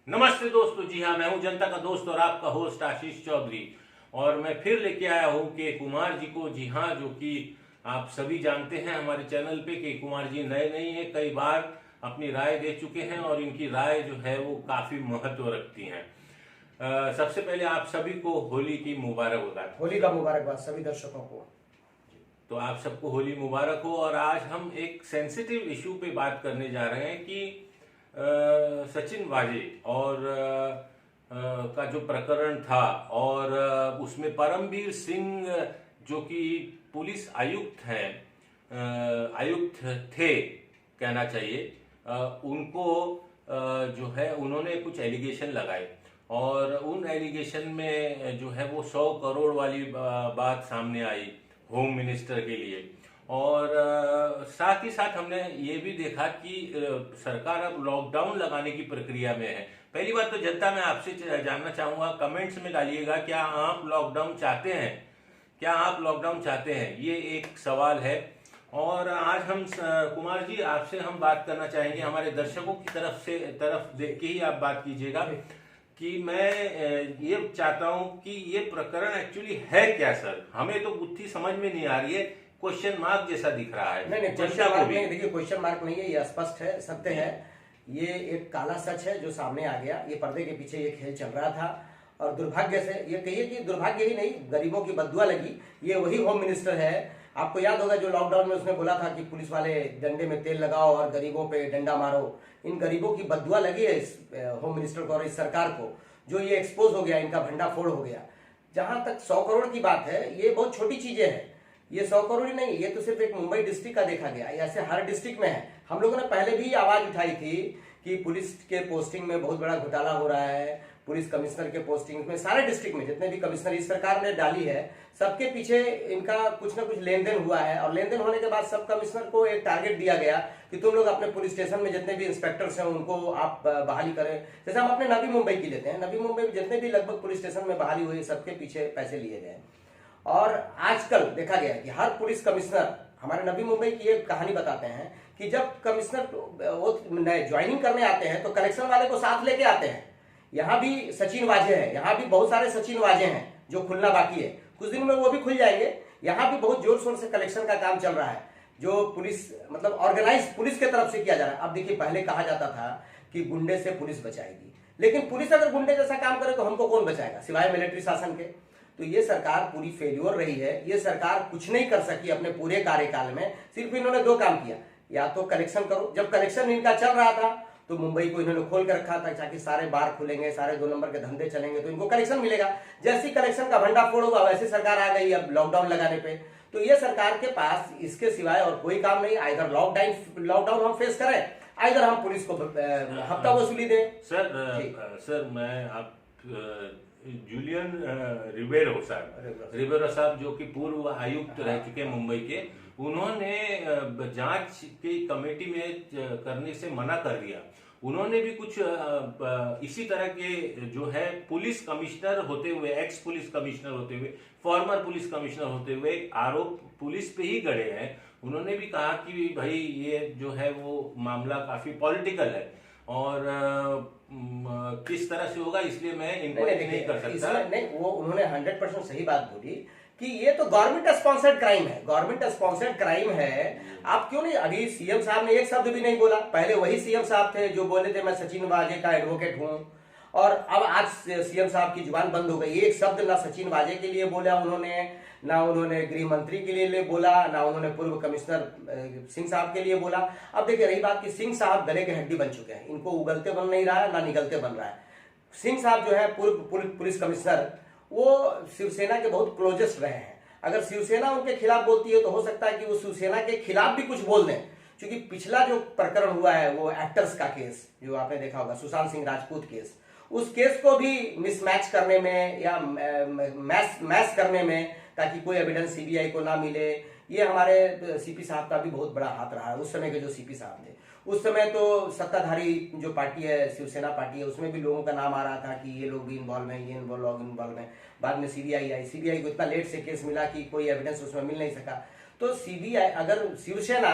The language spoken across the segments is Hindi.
नमस्ते दोस्तों, जी हाँ, मैं हूं जनता का दोस्त और आपका होस्ट आशीष चौधरी। और मैं फिर लेके आया हूं के कुमार जी को। जी हाँ, जो कि आप सभी जानते हैं हमारे चैनल पे कि कुमार जी नए नहीं है, कई बार अपनी राय दे चुके हैं और इनकी राय जो है वो काफी महत्व रखती है। सबसे पहले आप सभी को होली की मुबारकबाद। होली का मुबारकबाद सभी दर्शकों को। तो आप सबको होली मुबारक हो। और आज हम एक सेंसिटिव इशू पे बात करने जा रहे हैं कि सचिन वाजे और का जो प्रकरण था और उसमें परमवीर सिंह जो कि पुलिस आयुक्त हैं, आयुक्त थे कहना चाहिए, उनको जो है उन्होंने कुछ एलिगेशन लगाए और उन एलिगेशन में जो है वो 100 करोड़ वाली बात सामने आई होम मिनिस्टर के लिए। और साथ ही साथ हमने ये भी देखा कि सरकार अब लॉकडाउन लगाने की प्रक्रिया में है। पहली बात तो जनता, मैं आपसे जानना चाहूंगा, कमेंट्स में डालिएगा, क्या आप लॉकडाउन चाहते हैं? क्या आप लॉकडाउन चाहते हैं? ये एक सवाल है। और आज हम कुमार जी आपसे हम बात करना चाहेंगे, हमारे दर्शकों की तरफ देख के ही आप बात कीजिएगा कि मैं ये चाहता हूं कि ये प्रकरण एक्चुअली है क्या सर? हमें तो बुद्धि समझ में नहीं आ रही है, क्वेश्चन मार्क जैसा दिख रहा है। नहीं, क्वेश्चन मार्क नहीं, देखिए क्वेश्चन मार्क नहीं है, ये स्पष्ट है, सत्य है। ये एक काला सच है जो सामने आ गया। ये पर्दे के पीछे ये खेल चल रहा था और दुर्भाग्य से, ये कहिए कि दुर्भाग्य ही नहीं, गरीबों की बद्दुआ लगी। ये वही होम मिनिस्टर है, आपको याद होगा, जो लॉकडाउन में उसने बोला था कि पुलिस वाले डंडे में तेल लगाओ और गरीबों पे डंडा मारो। इन गरीबों की बद्दुआ लगी है इस होम मिनिस्टर को और इस सरकार को, जो ये एक्सपोज हो गया, इनका भंडाफोड़ हो गया। जहां तक 100 करोड़ की बात है, ये बहुत छोटी चीजें हैं। ये 100 करोड़ ही नहीं, ये तो सिर्फ एक मुंबई डिस्ट्रिक्ट का देखा गया, ऐसे हर डिस्ट्रिक्ट में है। हम लोगों ने पहले भी आवाज उठाई थी कि पुलिस के पोस्टिंग में बहुत बड़ा घोटाला हो रहा है, पुलिस कमिश्नर के पोस्टिंग में, सारे डिस्ट्रिक्ट में जितने भी कमिश्नर इस सरकार ने डाली है, सबके पीछे इनका कुछ ना कुछ लेन देन हुआ है। और लेन देन होने के बाद सब कमिश्नर को एक टारगेट दिया गया कि तुम लोग अपने पुलिस स्टेशन में जितने भी इंस्पेक्टर्स हैं उनको आप बहाली करें। जैसे हम अपने नवी मुंबई की लेते हैं, नवी मुंबई में जितने भी लगभग पुलिस स्टेशन में बहाली हुई, सबके पीछे पैसे लिए गए। और आजकल देखा गया है कि हर पुलिस कमिश्नर, हमारे नवी मुंबई की एक कहानी बताते हैं कि जब कमिश्नर वो ज्वाइनिंग करने आते हैं तो कलेक्शन वाले को साथ लेके आते हैं। यहाँ भी सचिन वाजे है, यहाँ भी बहुत सारे सचिन वाजे हैं जो खुलना बाकी है, कुछ दिन में वो भी खुल जाएंगे। यहाँ भी बहुत जोर शोर से कलेक्शन का काम चल रहा है, जो पुलिस मतलब ऑर्गेनाइज पुलिस की तरफ से किया जा रहा है। अब देखिए, पहले कहा जाता था कि गुंडे से पुलिस बचाएगी, लेकिन पुलिस अगर गुंडे जैसा काम करे तो हमको कौन बचाएगा सिवाय मिलिट्री शासन के? तो ये सरकार पूरी फेल्योर रही है। ये सरकार कुछ नहीं कर सकी अपने पूरे कार्यकाल में। सिर्फ इन्होंने 2 काम किया, या तो कलेक्शन करो, जब कलेक्शन इनका चल रहा था तो मुंबई को इन्होंने खोल कर रखा था ताकि सारे बार खुलेंगे, सारे 2 नंबर के धंधे चलेंगे तो इनको कलेक्शन मिलेगा। जैसी कलेक्शन का भंडाफोड़ होगा वैसी सरकार आ गई अब लॉकडाउन लगाने पे। तो ये सरकार के पास इसके सिवाय और कोई काम नहीं। इधर लॉकडाउन हम फेस करें, इधर हम पुलिस को हफ्ता वसूली दें। सर मैं आप जूलियन रिबेरो साहब जो कि पूर्व आयुक्त रह चुके हैं मुंबई के, उन्होंने जांच की कमेटी में करने से मना कर दिया। उन्होंने भी कुछ इसी तरह के जो है पुलिस कमिश्नर होते हुए, एक्स पुलिस कमिश्नर होते हुए, फॉर्मर पुलिस कमिश्नर होते हुए आरोप पुलिस पे ही गड़े हैं। उन्होंने भी कहा कि भाई ये जो है वो मामला काफी पॉलिटिकल है और किस तरह से होगा, इसलिए मैं इंक्वायरी नहीं कर सकता। नहीं, वो उन्होंने 100% सही बात बोली कि ये तो गवर्नमेंट स्पॉन्सर्ड क्राइम है, गवर्नमेंट स्पॉन्सर्ड क्राइम है। आप क्यों नहीं, अभी सीएम साहब ने एक शब्द भी नहीं बोला। पहले वही सीएम साहब थे जो बोले थे मैं सचिन वाजे का एडवोकेट हूं, और अब आज सीएम साहब की जुबान बंद हो गई। एक शब्द ना सचिन वाजे के लिए बोला उन्होंने, ना उन्होंने गृह मंत्री के लिए बोला, ना उन्होंने पूर्व कमिश्नर सिंह साहब के लिए बोला। अब देखिए, रही बात कि सिंह साहब गले के हड्डी बन चुके हैं, इनको उगलते बन नहीं रहा है ना निगलते बन रहा है। सिंह साहब जो है पूर्व पुलिस कमिश्नर, वो शिवसेना के बहुत क्लोजेस्ट रहे हैं। अगर शिवसेना उनके खिलाफ बोलती है तो हो सकता है कि वो शिवसेना के खिलाफ भी कुछ बोल दें, क्योंकि पिछला जो प्रकरण हुआ है वो एक्टर्स का केस, जो आपने देखा होगा, सुशांत सिंह राजपूत केस, उस केस को भी मिसमैच करने में या मैच करने में, ताकि कोई एविडेंस सीबीआई को ना मिले, ये हमारे सीपी साहब का भी बहुत बड़ा हाथ रहा है। उस समय के जो सीपी साहब थे, उस समय तो सत्ताधारी जो पार्टी है, शिवसेना पार्टी है, उसमें भी लोगों का नाम आ रहा था कि ये लोग भी इन्वॉल्व हैं, ये लोग इन्वॉल्व हैं। बाद में सीबीआई आई, सीबीआई को इतना लेट से केस मिला कि कोई एविडेंस उसमें मिल नहीं सका। तो सीबीआई, अगर शिवसेना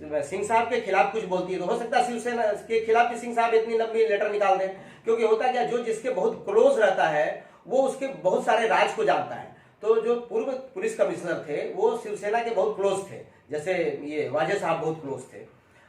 सिंह साहब के खिलाफ कुछ बोलती है तो हो सकता है शिवसेना के खिलाफ भी सिंह साहब इतनी लंबी लेटर निकाल दें, क्योंकि होता क्या, जो जिसके बहुत क्लोज रहता है वो उसके बहुत सारे राज को जानता है। तो जो पूर्व पुलिस कमिश्नर थे वो शिवसेना के बहुत क्लोज थे, जैसे ये वाजे साहब बहुत क्लोज थे।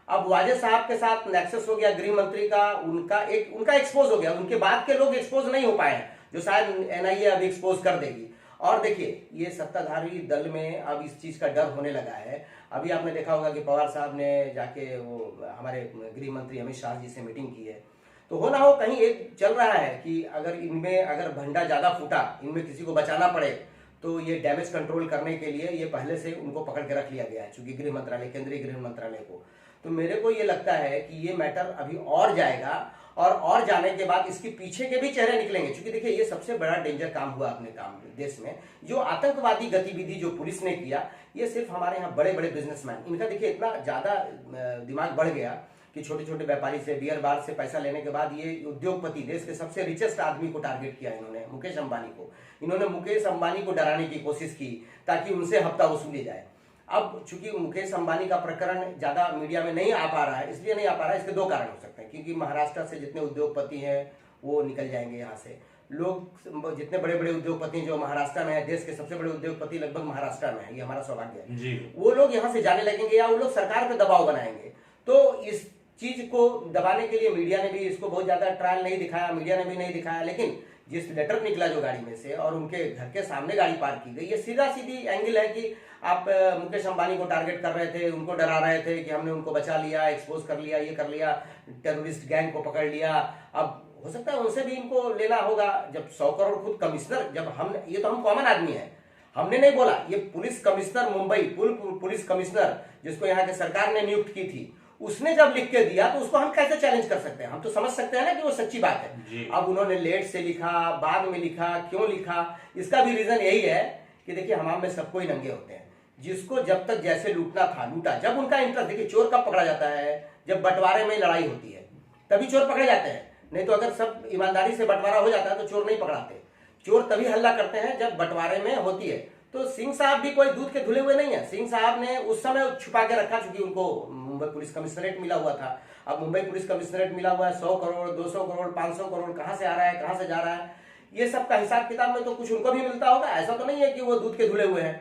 अब वाजे साहब के साथ नेक्सस हो गया गृह मंत्री का, उनका एक्सपोज हो गया, उनके बाद के लोग एक्सपोज नहीं हो पाए हैं, जो शायद एनआईए अब एक्सपोज कर देगी। और देखिए ये सत्ताधारी दल में अब इस चीज का डर होने लगा है। अभी आपने देखा होगा कि पवार साहब ने जाके वो हमारे गृह मंत्री अमित शाह जी से मीटिंग की है, तो हो ना हो कहीं एक चल रहा है कि अगर इनमें अगर भंडा ज्यादा फूटा, इनमें किसी को बचाना पड़े, तो ये डैमेज कंट्रोल करने के लिए ये पहले से उनको पकड़ के रख लिया गया है, चूंकि गृह मंत्रालय, केंद्रीय गृह मंत्रालय को। तो मेरे को ये लगता है कि ये मैटर अभी और जाएगा, और जाने के बाद इसके पीछे के भी चेहरे निकलेंगे, क्योंकि देखिए ये सबसे बड़ा डेंजर काम हुआ अपने काम देश में। जो आतंकवादी गतिविधि जो पुलिस ने किया, ये सिर्फ हमारे यहाँ बड़े बड़े बिजनेसमैन, इनका देखिए इतना ज्यादा दिमाग बढ़ गया कि छोटे छोटे व्यापारी से, बियर बार से पैसा लेने के बाद ये उद्योगपति, देश के सबसे रिचेस्ट आदमी को टारगेट किया इन्होंने, मुकेश अंबानी को। इन्होंने मुकेश अंबानी को डराने की कोशिश की ताकि उनसे हफ्ता वसूली जाए। अब चूंकि मुकेश अंबानी का प्रकरण ज्यादा मीडिया में नहीं आ पा रहा है, इसलिए नहीं आ पा रहा है, इसके दो कारण हो सकते हैं, क्योंकि महाराष्ट्र से जितने उद्योगपति हैं वो निकल जाएंगे यहाँ से। लोग जितने बड़े बड़े उद्योगपति जो महाराष्ट्र में है, देश के सबसे बड़े उद्योगपति लगभग महाराष्ट्र में है, ये हमारा सौभाग्य है, वो लोग यहाँ से जाने लगेंगे या वो लोग सरकार पे दबाव बनाएंगे। तो इस चीज को दबाने के लिए मीडिया ने भी इसको बहुत ज्यादा ट्रायल नहीं दिखाया, मीडिया ने भी नहीं दिखाया, लेकिन जिस लेटर निकला जो गाड़ी में से और उनके घर के सामने गाड़ी पार्क की गई, ये सीधा सीधी एंगल है कि आप मुकेश अंबानी को टारगेट कर रहे थे, उनको डरा रहे थे कि हमने उनको बचा लिया, एक्सपोज कर लिया, ये कर लिया, टेररिस्ट गैंग को पकड़ लिया। अब हो सकता है उनसे भी इनको लेना होगा। जब 100 करोड़ खुद कमिश्नर, जब हम, ये तो हम कॉमन आदमी है, हमने नहीं बोला, ये police commissioner Mumbai, police commissioner जिसको यहाँ के सरकार ने नियुक्त की थी, उसने जब लिख के दिया तो उसको हम कैसे चैलेंज कर सकते हैं? हम तो समझ सकते हैं ना कि वो सच्ची बात है। अब उन्होंने लेट से लिखा, बाद में लिखा, क्यों लिखा, इसका भी रीजन यही है कि देखिए हमाम में सबको ही नंगे होते हैं, जिसको जब तक जैसे लूटना था लूटा। जब उनका इंटरेस्ट, देखिए चोर कब पकड़ा जाता है? जब बंटवारे में लड़ाई होती है तभी चोर पकड़े जाते हैं, नहीं तो अगर सब ईमानदारी से बंटवारा हो जाता है तो चोर नहीं पकड़ाते। चोर तभी हल्ला करते हैं जब बंटवारे में होती है। तो सिंह साहब भी कोई दूध के धुले हुए नहीं है। सिंह साहब ने उस समय छुपा के रखा, चूंकि उनको मुंबई पुलिस कमिश्नरेट मिला हुआ था। अब मुंबई पुलिस कमिश्नरेट मिला हुआ है, 100 करोड़ 200 करोड़ 500 करोड़ कहां से आ रहा है, कहां से जा रहा है, ये सब का हिसाब किताब में तो कुछ उनको भी मिलता होगा। ऐसा तो नहीं है कि वो दूध के धुले हुए हैं।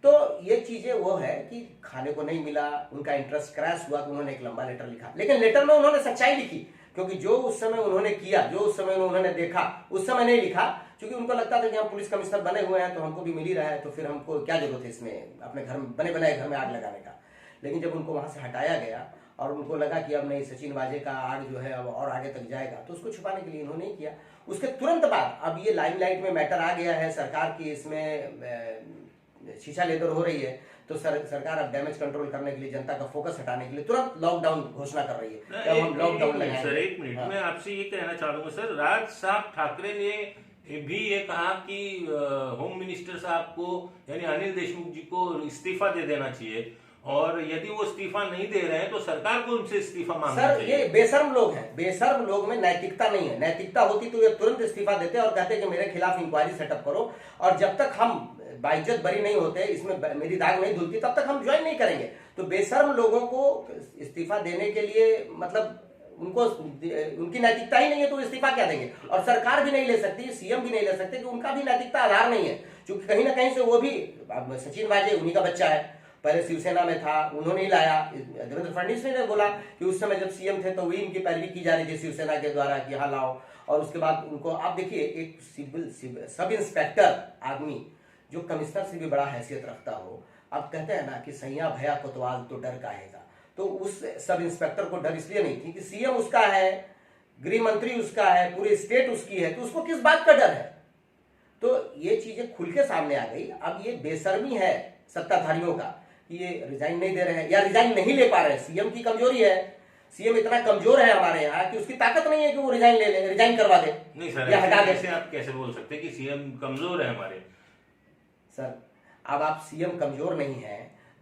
तो ये चीजें वो है कि खाने को नहीं मिला, उनका इंटरेस्ट क्रैश हुआ, तो उन्होंने एक लंबा लेटर लिखा, लेकिन लेटर में उन्होंने सच्चाई लिखी, क्योंकि जो उस समय उन्होंने किया, जो उस समय उन्होंने देखा, उस समय नहीं लिखा, क्योंकि उनको लगता था कि हम पुलिस कमिश्नर बने हुए हैं तो हमको भी मिल ही रहा है, तो फिर हमको क्या जरूरत है इसमें अपने घर में, बने बनाए घर में आग लगाने का। लेकिन जब उनको वहां से हटाया गया और उनको लगा कि अब नहीं, सचिन वाजे का आग जो है अब और आगे तक जाएगा, तो उसको छुपाने के लिए इन्होंने किया। उसके तुरंत बाद अब ये लाइमलाइट में मैटर आ गया है, सरकार की इसमें शीशा लेदर हो रही है, तो सरकार अब डैमेज कंट्रोल करने के लिए, जनता का फोकस हटाने के लिए तुरंत लॉकडाउन घोषणा कर रही है। जब हम लॉकडाउन लगाएंगे। सर एक मिनट, मैं आपसे ये कहना चाहूंगा सर, राज साहब ठाकरे ने भी ये कहा कि होम मिनिस्टर साहब को, यानी अनिल देशमुख जी को इस्तीफा दे देना चाहिए, और यदि वो इस्तीफा नहीं दे रहे हैं तो सरकार को उनसे इस्तीफा मांगना चाहिए। सर ये बेशर्म लोग हैं, बेशर्म लोग में नैतिकता नहीं है। नैतिकता होती तो ये तुरंत इस्तीफा देते और कहते कि मेरे खिलाफ इंक्वायरी सेटअप करो, और जब तक हम बाइज्जत बरी नहीं होते, इसमें मेरी दाग नहीं धुलती, तब तक हम ज्वाइन नहीं करेंगे। तो बेशर्म लोगों को इस्तीफा देने के लिए, मतलब उनको, उनकी नैतिकता ही नहीं है तो इस्तीफा क्या देंगे? और सरकार भी नहीं ले सकती, सीएम भी नहीं ले सकते, कि उनका भी नैतिकता आधार नहीं है, क्योंकि कहीं ना कहीं से वो भी, सचिन वाजे उन्हीं का बच्चा है, पहले शिवसेना में था, उन्होंने ही लाया। देवेंद्र फडणवीस ने बोला कि उस समय जब सीएम थे तो वही इनकी पैरवी की जा रही थी शिवसेना के द्वारा कि हाँ लाओ, और उसके बाद उनको, आप देखिए एक सिविल सब इंस्पेक्टर आदमी जो कमिश्नर से भी बड़ा हैसियत रखता हो, अब कहते हैं ना कि सैया भया कोतवाल तो डर काहेगा, तो उस सब इंस्पेक्टर को डर इसलिए नहीं थी कि सीएम उसका है, गृह मंत्री उसका है, पूरी स्टेट उसकी है, तो उसको किस बात का डर है? तो ये चीजें खुल के सामने आ गई। अब ये बेशर्मी है सत्ताधारियों का कि ये रिजाइन नहीं दे रहे हैं या रिजाइन नहीं ले पा रहे हैं। सीएम की कमजोरी है, सीएम इतना कमजोर है हमारे यहाँ कि उसकी ताकत नहीं है कि वो रिजाइन ले ले, रिजाइन करवा दे, नहीं सर, या हटा दे। आप कैसे बोल सकते हैं कि सीएम कमजोर है हमारे? सर अब आप सीएम कमजोर नहीं है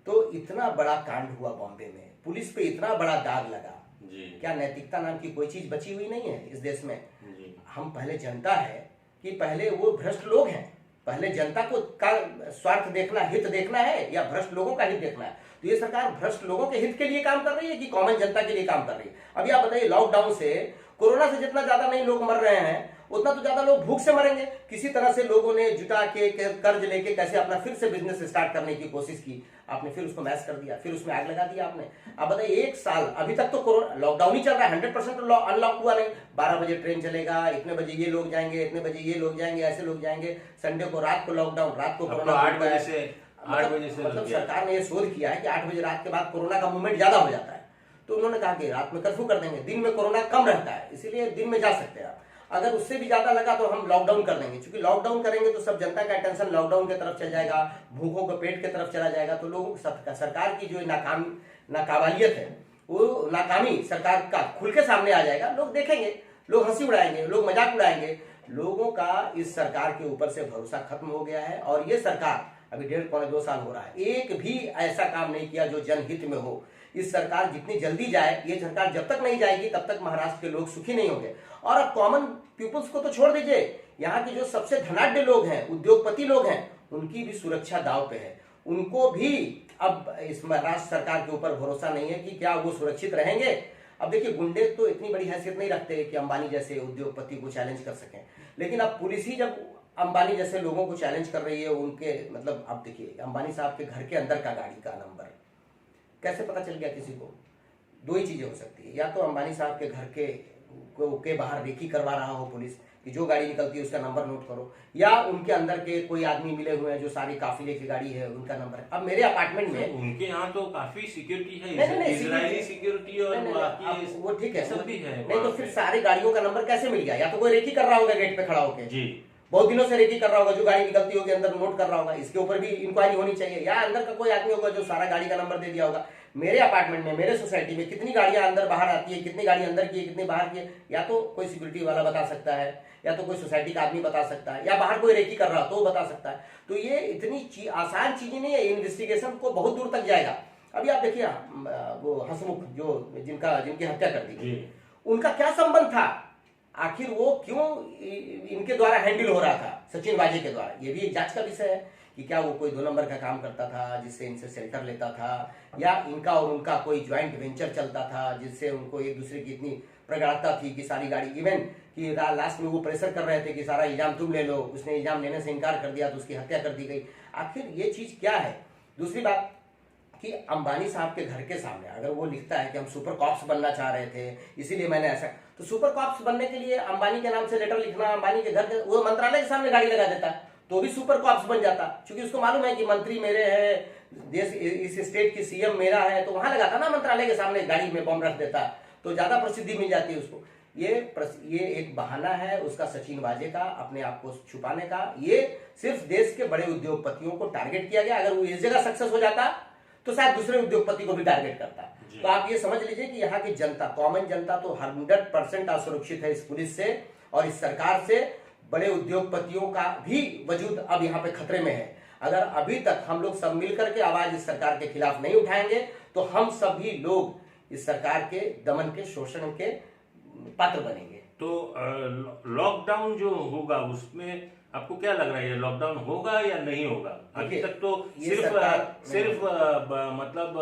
तो इतना बड़ा कांड हुआ बॉम्बे में, पुलिस पे इतना बड़ा दाग लगा जी। क्या नैतिकता नाम की कोई चीज बची हुई नहीं है इस देश में? जी। हम पहले जनता है कि पहले वो भ्रष्ट लोग हैं, पहले जनता को का स्वार्थ देखना, हित देखना है या भ्रष्ट लोगों का हित देखना है? तो ये सरकार भ्रष्ट लोगों के हित के लिए काम कर रही है कि कॉमन जनता के लिए काम कर रही है? अभी आप बताइए, लॉकडाउन से, कोरोना से जितना ज्यादा नहीं लोग मर रहे हैं, उतना तो ज्यादा लोग भूख से मरेंगे। किसी तरह से लोगों ने जुटा के कर्ज लेके कैसे अपना फिर से बिजनेस स्टार्ट करने की कोशिश की, आपने फिर उसको मैश कर दिया, फिर उसमें आग लगा दिया आपने। अब बताइए, एक साल अभी तक तो कोरोना लॉकडाउन ही चल रहा है, 100% अनलॉक हुआ नहीं। 12 बजे ट्रेन चलेगा, इतने बजे ये लोग जाएंगे, इतने बजे ये लोग जाएंगे, ऐसे लोग जाएंगे। संडे को रात को लॉकडाउन, रात को कोरोना, 8 बजे से 8 बजे से मतलब सरकार ने ये शोध किया है कि 8 बजे रात के बाद कोरोना का मूवमेंट ज्यादा हो जाता है। तो उन्होंने कहा कि रात में कर्फ्यू कर देंगे, दिन में कोरोना कम रहता है, इसीलिए दिन में जा सकते हैं आप। अगर उससे भी ज्यादा लगा तो हम लॉकडाउन कर देंगे, क्योंकि लॉकडाउन करेंगे तो सब जनता का अटेंशन लॉकडाउन की तरफ चल जाएगा, भूखों के पेट की तरफ चला जाएगा। तो लोग सरकार की जो नाकाबिलियत है, वो नाकामी सरकार का खुल के सामने आ जाएगा। लोग देखेंगे, लोग हंसी उड़ाएंगे, लोग मजाक उड़ाएंगे। लोगों का इस सरकार के ऊपर से भरोसा खत्म हो गया है। और ये सरकार अभी 1.5-2 साल हो रहा है, एक भी ऐसा काम नहीं किया जो जनहित में हो। इस सरकार जितनी जल्दी जाए, ये सरकार जब तक नहीं जाएगी तब तक महाराष्ट्र के लोग सुखी नहीं होंगे। और अब कॉमन पीपुल्स को तो छोड़ दीजिए, यहाँ के जो सबसे धनाढ्य लोग हैं, उद्योगपति लोग हैं, उनकी भी सुरक्षा दांव पे है। उनको भी अब इस महाराष्ट्र सरकार के ऊपर भरोसा नहीं है कि क्या वो सुरक्षित रहेंगे। अब देखिए, गुंडे तो इतनी बड़ी हैसियत नहीं रखते कि अंबानी जैसे उद्योगपति को चैलेंज कर सकें, लेकिन अब पुलिस ही जब अंबानी जैसे लोगों को चैलेंज कर रही है, उनके मतलब अब देखिए, अंबानी साहब के घर के अंदर का गाड़ी का नंबर कैसे पता चल गया किसी को? दो ही चीजें हो सकती है, या तो अंबानी साहब के घर के बाहर रेकी करवा रहा हो पुलिस कि जो गाड़ी निकलती है उसका नंबर नोट करो, या उनके अंदर के कोई आदमी मिले हुए हैं जो सारी काफिले की गाड़ी है, उनका नंबर है। अब मेरे अपार्टमेंट में उनके यहाँ तो काफी सिक्योरिटी है, नहीं, इजरायली सिक्योरिटी और बाकी वो ठीक है, सब भी है। नहीं तो फिर सारी गाड़ियों का नंबर कैसे मिल गया? या तो कोई रेकी कर रहा होगा गेट पे खड़ा होकर, जी, बहुत दिनों से रेकी कर रहा होगा, जो गाड़ी निकलती होगी अंदर नोट कर रहा होगा। इसके ऊपर भी इंक्वायरी होनी चाहिए। या अंदर का कोई आदमी होगा जो सारा गाड़ी का नंबर दे दिया होगा। मेरे अपार्टमेंट में, मेरे सोसाइटी में कितनी गाड़ियां अंदर बाहर आती है, कितनी गाड़ी अंदर की है, कितनी बाहर की है, या तो कोई सिक्योरिटी वाला बता सकता है, या तो कोई सोसाइटी का आदमी बता सकता है, या बाहर कोई रेकी कर रहा तो वो बता सकता है। तो ये इतनी आसान चीजें नहीं है, इन्वेस्टिगेशन को बहुत दूर तक जाएगा। अभी आप देखिए, वो हंसमुख जो जिनकी हत्या कर दी, उनका क्या संबंध था? आखिर वो क्यों इनके द्वारा हैंडल हो रहा था, सचिन वाजे के द्वारा? ये भी एक जांच का विषय है कि क्या वो कोई 2 नंबर का काम करता था जिससे इनसे शेल्टर लेता था, या इनका और उनका कोई ज्वाइंट वेंचर चलता था जिससे उनको एक दूसरे की इतनी प्रगाढ़ता थी कि सारी गाड़ी, इवन कि लास्ट में वो प्रेशर कर रहे थे कि सारा इल्जाम तुम ले लो, उसने इल्जाम लेने से इनकार कर दिया तो उसकी हत्या कर दी गई। आखिर ये चीज क्या है? दूसरी बात कि अंबानी साहब के घर के सामने अगर वो लिखता है कि हम सुपर कॉप्स बनना चाह रहे थे इसीलिए मैंने ऐसा, तो सुपर कॉप्स बनने के लिए अंबानी के नाम से लेटर लिखना, अंबानी के घर के, वो मंत्रालय के सामने गाड़ी लगा देता तो भी सुपर कॉप्स बन जाता, क्योंकि उसको मालूम है कि मंत्री मेरे हैं, देश इस स्टेट की सीएम मेरा है, तो वहां लगाता ना मंत्रालय के सामने गाड़ी में बम रख देता, तो ज्यादा प्रसिद्धि मिल जाती है उसको। ये एक बहाना है उसका, सचिन वाजे का, अपने आप को छुपाने का। ये सिर्फ देश के बड़े उद्योगपतियों को टारगेट किया गया। अगर वो इस जगह सक्सेस हो जाता तो शायद दूसरे उद्योगपति को भी टारगेट करता। तो आप ये समझ लीजिए कि यहाँ की जनता, कॉमन जनता तो 100% असुरक्षित है इस पुलिस से और इस सरकार से। बड़े उद्योगपतियों का भी वजूद अब यहाँ पे खतरे में है। अगर अभी तक हम लोग सब मिलकर के आवाज इस सरकार के खिलाफ नहीं उठाएंगे तो हम सभी लोग इस सरकार के दमन के, शोषण के पात्र बनेंगे। तो लॉकडाउन जो होगा उसमें आपको क्या लग रहा है, लॉकडाउन होगा या नहीं होगा? अभी तक तो सिर्फ मतलब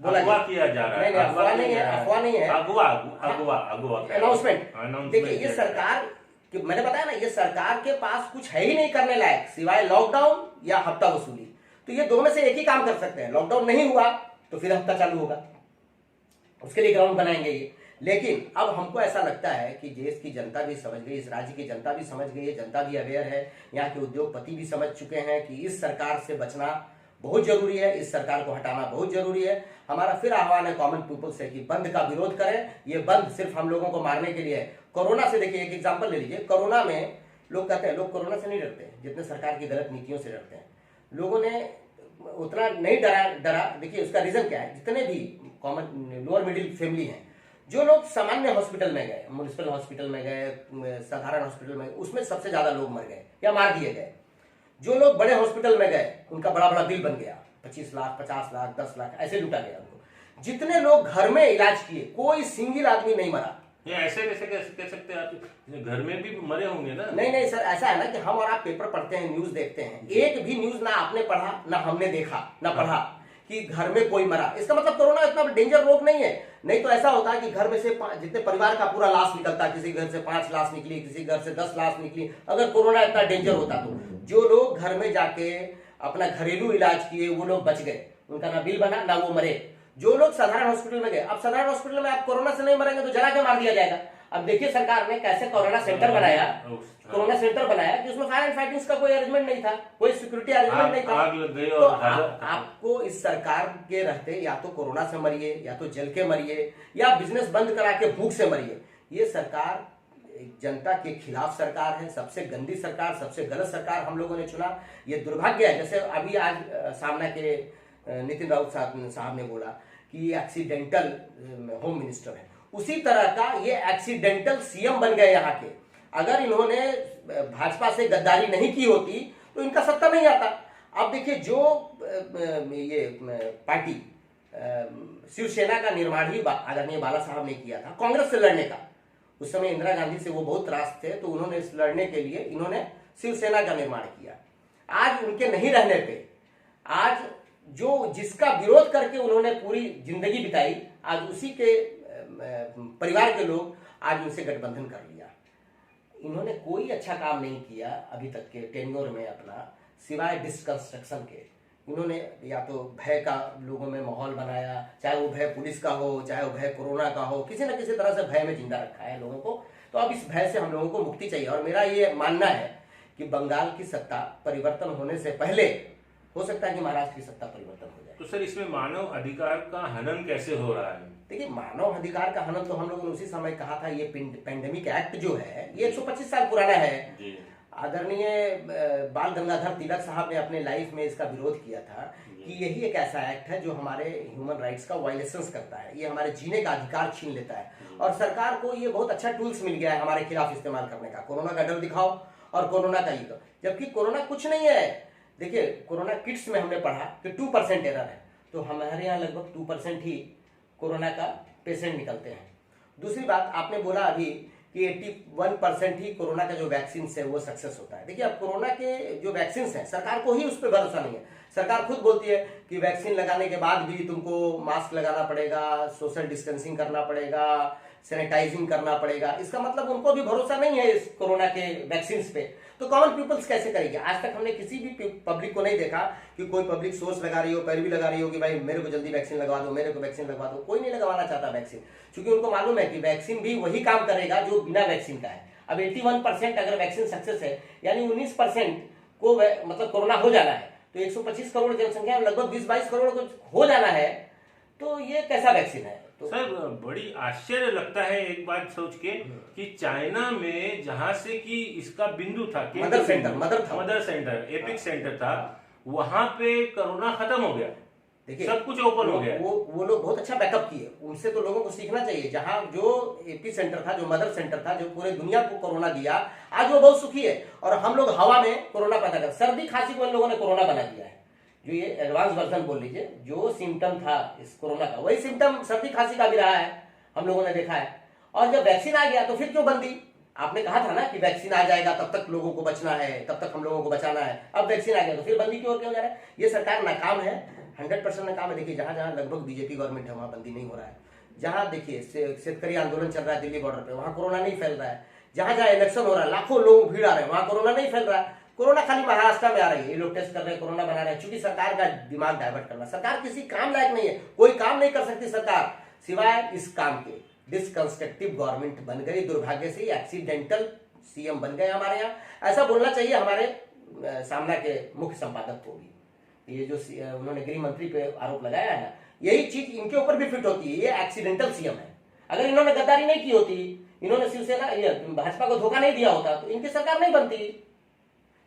अगवा किया जा रहा है। अफवाह नहीं है, अगवा अनाउंसमेंट। देखिए, ये सरकार, मैंने बताया ना, ये सरकार के पास कुछ है ही नहीं करने लायक सिवाय लॉकडाउन या हफ्ता वसूली। तो ये दो में से एक ही काम कर सकते हैं। लॉकडाउन नहीं हुआ तो फिर हफ्ता चालू होगा, उसके लिए ग्राउंड बनाएंगे ये। लेकिन अब हमको ऐसा लगता है कि देश की जनता भी समझ गई, इस राज्य की जनता भी समझ गई है, जनता भी अवेयर है, यहाँ के उद्योगपति भी समझ चुके हैं कि इस सरकार से बचना बहुत जरूरी है, इस सरकार को हटाना बहुत जरूरी है। हमारा फिर आह्वान है कॉमन पीपल से कि बंद का विरोध करें। ये बंद सिर्फ हम लोगों को मारने के लिए है। कोरोना से देखिए, एक एग्जाम्पल ले लीजिए। कोरोना में लोग कहते हैं लोग कोरोना से नहीं डरते जितने सरकार की गलत नीतियों से डरते हैं। लोगों ने उतना नहीं डरा। देखिए उसका रीजन क्या है, जितने भी कॉमन लोअर मिडिल फैमिली हैं, जो लोग सामान्य हॉस्पिटल में गए, म्युनिसिपल हॉस्पिटल में गए, साधारण हॉस्पिटल में गए, उसमें सबसे ज्यादा लोग मर गए या मार दिए गए। जो लोग बड़े हॉस्पिटल में गए उनका बड़ा बड़ा बिल बन गया, 25 लाख, 50 लाख, 10 लाख ऐसे लूटा गया उनको। जितने लोग घर में इलाज किए, कोई सिंगल आदमी नहीं मरा। ये ऐसे कैसे कह सकते हैं आप? घर में भी मरे होंगे ना? नहीं नहीं सर, ऐसा है ना कि हम और आप पेपर पढ़ते हैं, न्यूज देखते हैं, एक भी न्यूज ना आपने पढ़ा ना हमने देखा ना पढ़ा कि घर में कोई मरा। इसका मतलब कोरोना इतना डेंजर रोग नहीं है। नहीं तो ऐसा होता है कि घर में से जितने परिवार का पूरा लाश निकलता है, किसी घर से 5 लाश निकली, किसी घर से 10 लाश निकली। अगर कोरोना इतना डेंजर होता तो जो लोग घर में जाके अपना घरेलू इलाज किए वो लोग बच गए, उनका ना बिल बना ना वो मरे। जो लोग साधारण हॉस्पिटल में गए, अब साधारण हॉस्पिटल में आप कोरोना से नहीं मरेंगे तो जला के मार दिया जाएगा। अब देखिए सरकार ने कैसे कोरोना सेंटर बनाया, कोरोना सेंटर बनाया कि उसमें फायर एंड फाइटिंग का कोई अरेंजमेंट नहीं था, कोई सिक्योरिटी अरेंजमेंट नहीं था। आग लग गई तो और आपको इस सरकार के रहते या तो कोरोना से मरिए, या तो जल के मरिए, या बिजनेस बंद करा के भूख से मरिए। ये सरकार जनता के खिलाफ सरकार है, सबसे गंदी सरकार, सबसे गलत सरकार हम लोगों ने चुना। ये दुर्भाग्य है। जैसे अभी आज सामना के नितिन राउत साहब ने बोला कि ये एक्सीडेंटल होम मिनिस्टर है, उसी तरह का ये एक्सीडेंटल सीएम बन गए यहाँ के। अगर इन्होंने भाजपा से गद्दारी नहीं की होती तो इनका सत्ता नहीं आता। अब देखिए जो ये पार्टी शिवसेना का निर्माण ही आदरणीय बाला साहब ने किया था कांग्रेस से लड़ने का, उस समय इंदिरा गांधी से वो बहुत त्रास थे, तो उन्होंने इस लड़ने के लिए इन्होंने शिवसेना का निर्माण किया। आज उनके नहीं रहने पे आज जो जिसका विरोध करके उन्होंने पूरी जिंदगी बिताई, आज उसी के परिवार के लोग आज उनसे गठबंधन कर लिया। इन्होंने कोई अच्छा काम नहीं किया अभी तक के टेन्योर में अपना, सिवाय डिसकंस्ट्रक्शन के। इन्होंने या तो भय का लोगों में माहौल बनाया, चाहे वो भय पुलिस का हो, चाहे वो भय कोरोना का हो, किसी न किसी तरह से भय में जिंदा रखा है लोगों को। तो अब इस भय से हम लोगों को मुक्ति चाहिए। और मेरा ये मानना है कि बंगाल की सत्ता परिवर्तन होने से पहले हो सकता है कि महाराष्ट्र की सत्ता परिवर्तन हो जाए। तो सर इसमें मानव अधिकार का हनन कैसे हो रहा है? देखिए मानव अधिकार का हनन तो हम लोगों ने उसी समय कहा था। ये पेंडेमिक एक्ट जो है ये 125 साल पुराना है। आदरणीय बाल गंगाधर तिलक साहब ने अपने लाइफ में इसका विरोध किया था कि यही एक ऐसा एक्ट है जो हमारे ह्यूमन राइट्स का वायलेशंस करता है, ये हमारे जीने का अधिकार छीन लेता है। और सरकार को ये बहुत अच्छा टूल्स मिल गया है हमारे खिलाफ इस्तेमाल करने का। कोरोना का डर दिखाओ और कोरोना का ये करो, जबकि कोरोना कुछ नहीं है। देखिए कोरोना किट्स में हमने पढ़ा कि 2% एरर है, तो हमारे यहाँ लगभग 2% ही कोरोना का पेशेंट निकलते हैं। दूसरी बात आपने बोला अभी कि 81% ही कोरोना का जो वैक्सीन है वो सक्सेस होता है। देखिए अब कोरोना के जो वैक्सीन हैं सरकार को ही उस पर भरोसा नहीं है। सरकार खुद बोलती है कि वैक्सीन लगाने के बाद भी तुमको मास्क लगाना पड़ेगा, सोशल डिस्टेंसिंग करना पड़ेगा, सैनिटाइजिंग करना पड़ेगा। इसका मतलब उनको भी भरोसा नहीं है इस कोरोना के वैक्सीन पे। तो कॉमन पीपल्स कैसे करेंगे? आज तक हमने किसी भी पब्लिक को नहीं देखा कि कोई पब्लिक सोर्स लगा रही हो, पैरवी लगा रही हो कि भाई मेरे को जल्दी वैक्सीन लगवा दो, मेरे को वैक्सीन लगवा दो। कोई नहीं लगवाना चाहता वैक्सीन, क्योंकि उनको मालूम है कि वैक्सीन भी वही काम करेगा जो बिना वैक्सीन का है। अब 81% अगर वैक्सीन सक्सेस है, यानी 19% को मतलब कोरोना हो जाना है, तो 125 करोड़ जनसंख्या में लगभग 20-22 करोड़ को हो जाना है, तो ये कैसा वैक्सीन है? तो सर बड़ी आश्चर्य लगता है एक बात सोच के कि चाइना में जहां से कि इसका बिंदु था, मदर सेंटर एपिक सेंटर था, वहां पे कोरोना खत्म हो गया। देखिए सब कुछ ओपन हो गया। वो लोग बहुत अच्छा बैकअप किए, उनसे तो लोगों को सीखना चाहिए। जहां जो एपी सेंटर था, जो मदर सेंटर था, जो पूरे दुनिया को कोरोना दिया, आज वो बहुत सुखी है। और हम लोग हवा में कोरोना पैदा कर, सर्दी खांसी को इन लोगों ने कोरोना बना दिया है। जो ये एडवांस वर्जन बोल लीजिए, जो सिम्टम था इस कोरोना का, वही सिम्टम सर्दी खांसी का भी रहा है, हम लोगों ने देखा है। और जब वैक्सीन आ गया तो फिर क्यों बंदी? आपने कहा था ना कि वैक्सीन आ जाएगा तब तक लोगों को बचना है, तब तक हम लोगों को बचाना है। अब वैक्सीन आ गया तो फिर बंदी क्यों जा रहा है? ये सरकार नाकाम है, 100% नाकाम है। देखिए जहां जहां लगभग बीजेपी गवर्नमेंट है वहां बंदी नहीं हो रहा है। जहां देखिए शेतकरी आंदोलन चल रहा है दिल्ली बॉर्डर पे, वहां कोरोना नहीं फैल रहा है। जहां जहां इलेक्शन हो रहा है, लाखों लोग भीड़ आ रहे हैं, वहां कोरोना नहीं फैल रहा है। कोरोना खाली महाराष्ट्र में आ रही है, ये लोग टेस्ट कर रहे हैं, कोरोना बना रहे हैं, क्योंकि सरकार का दिमाग डाइवर्ट करना। सरकार किसी काम लायक नहीं है, कोई काम नहीं कर सकती सरकार सिवाय इस काम के। डिसकंस्ट्रक्टिव गवर्नमेंट बन गई, दुर्भाग्य से एक्सीडेंटल सीएम बन गए हमारे यहाँ। ऐसा बोलना चाहिए हमारे सामना के मुख्य संपादक को भी। ये जो उन्होंने गृह मंत्री पे आरोप लगाया है ना, यही चीज इनके ऊपर भी फिट होती है। ये एक्सीडेंटल सीएम है। अगर इन्होंने गद्दारी नहीं की होती, इन्होंने शिवसेना भाजपा को धोखा नहीं दिया होता, तो इनकी सरकार नहीं बनती।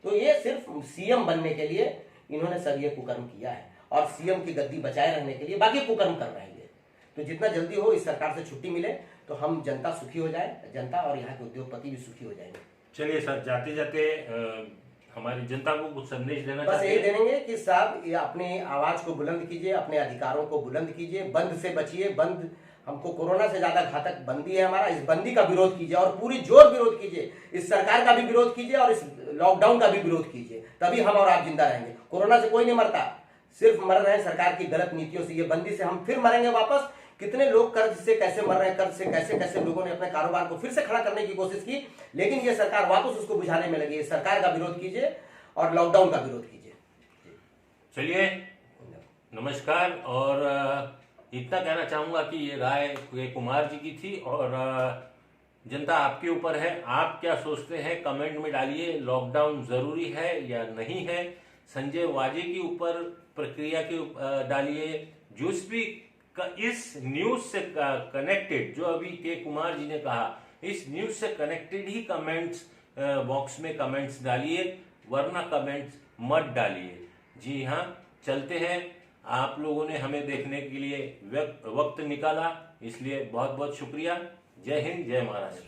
तो ये सिर्फ सीएम बनने के लिए इन्होंने सब ये कुकर्म किया है, और सीएम की गद्दी बचाए रहने के लिए बाकी कुकर्म कर रहे हैं। तो जितना जल्दी हो इस सरकार से छुट्टी मिले तो हम जनता सुखी हो जाए, जनता और यहाँ के उद्योगपति भी सुखी हो जाएंगे। चलिए सर, जाते जाते हमारी जनता को कुछ संदेश देना बस यही देंगे कि साहब ये अपनी आवाज को बुलंद कीजिए, अपने अधिकारों को बुलंद कीजिए, बंद से बचिए। बंद हमको कोरोना से ज्यादा घातक बंदी है हमारा। इस बंदी का विरोध कीजिए और पूरी जोर विरोध कीजिए। इस सरकार का भी विरोध कीजिए और इस लॉकडाउन का भी विरोध कीजिए, तभी हम और आप जिंदा रहेंगे। कोरोना से कोई नहीं मरता, सिर्फ मर रहे हैं सरकार की गलत नीतियों से। ये बंदी से हम फिर मरेंगे वापस। कितने लोग कर्ज से कैसे मर रहे हैं, कर्ज से कैसे कैसे लोगों ने अपने कारोबार को फिर से खड़ा करने की कोशिश की, लेकिन ये सरकार वापस उसको बुझाने में लगी है। सरकार का विरोध कीजिए और लॉकडाउन का विरोध कीजिए। चलिए, नमस्कार। और इतना कहना चाहूंगा कि ये राय कुमार जी की थी और जनता आपके ऊपर है। आप क्या सोचते हैं कमेंट में डालिए। लॉकडाउन जरूरी है या नहीं है? संजय वाजे के ऊपर प्रक्रिया के डालिए। जो भी इस न्यूज से कनेक्टेड, जो अभी के कुमार जी ने कहा, इस न्यूज से कनेक्टेड ही कमेंट्स बॉक्स में कमेंट्स डालिए, वरना कमेंट्स मत डालिए। जी हाँ, चलते हैं। आप लोगों ने हमें देखने के लिए वक्त निकाला, इसलिए बहुत बहुत शुक्रिया। जय हिंद, जय महाराष्ट्र।